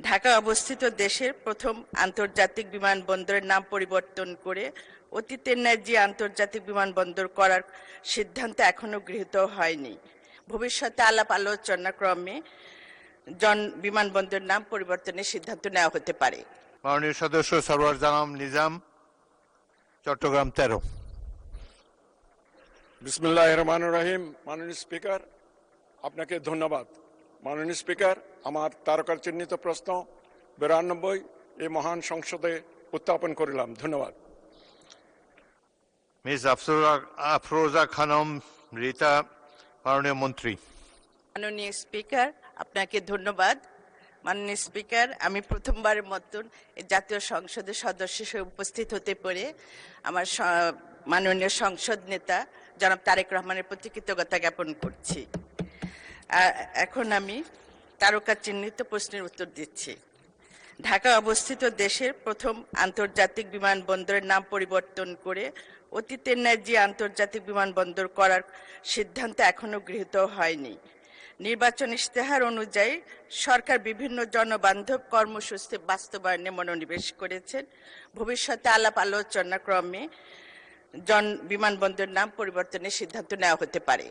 ঢাকা অবস্থিত দেশের প্রথম আন্তর্জাতিক বিমানবন্দরের নাম পরিবর্তন করে অতীতের ন্যায় যে আন্তর্জাতিক বিমানবন্দর করার সিদ্ধান্ত এখনো গৃহীত হয়নি। ভবিষ্যতে আলাপ আলোচনা ক্রমে বিমানবন্দর নাম পরিবর্তনের সিদ্ধান্ত নেওয়া হতে পারে। মাননীয় সদস্য সরওয়ার জানাম নিজাম, চট্টগ্রাম 13। বিসমিল্লাহির রহমানির রহিম। মাননীয় স্পিকার, আপনাকে ধন্যবাদ। মাননীয় স্পিকার, আমার তারকার চিহ্নিত প্রশ্ন 92 এই মহান সংসদে উত্থাপন করিলাম। ধন্যবাদ। মিস আফরোজা খানম রিতা, মাননীয় মন্ত্রী। মাননীয় স্পিকার, আপনাকে ধন্যবাদ। মাননীয় স্পিকার, আমি প্রথমবারের মতন জাতীয় সংসদের সদস্য হিসেবে উপস্থিত হতে পেরে আমার মাননীয় সংসদ নেতা জনাব তারেক রহমানের প্রতি কৃতজ্ঞতা জ্ঞাপন করছি। এখন আমি তারকা চিহ্নিত প্রশ্নের উত্তর দিচ্ছি। ঢাকা অবস্থিত দেশের প্রথম আন্তর্জাতিক বিমানবন্দরের নাম পরিবর্তন করে অতীতের ন্যায় যে আন্তর্জাতিক বিমানবন্দর করার সিদ্ধান্ত এখনো গৃহীত হয়নি। নির্বাচন ইশতেহার অনুযায়ী সরকার বিভিন্ন জনবান্ধব কর্মসূচি বাস্তবায়নে মনোনিবেশ করেছেন। ভবিষ্যতে আলাপ আলোচনা ক্রমে বিমানবন্দর নাম পরিবর্তনের সিদ্ধান্ত নেওয়া হতে পারে।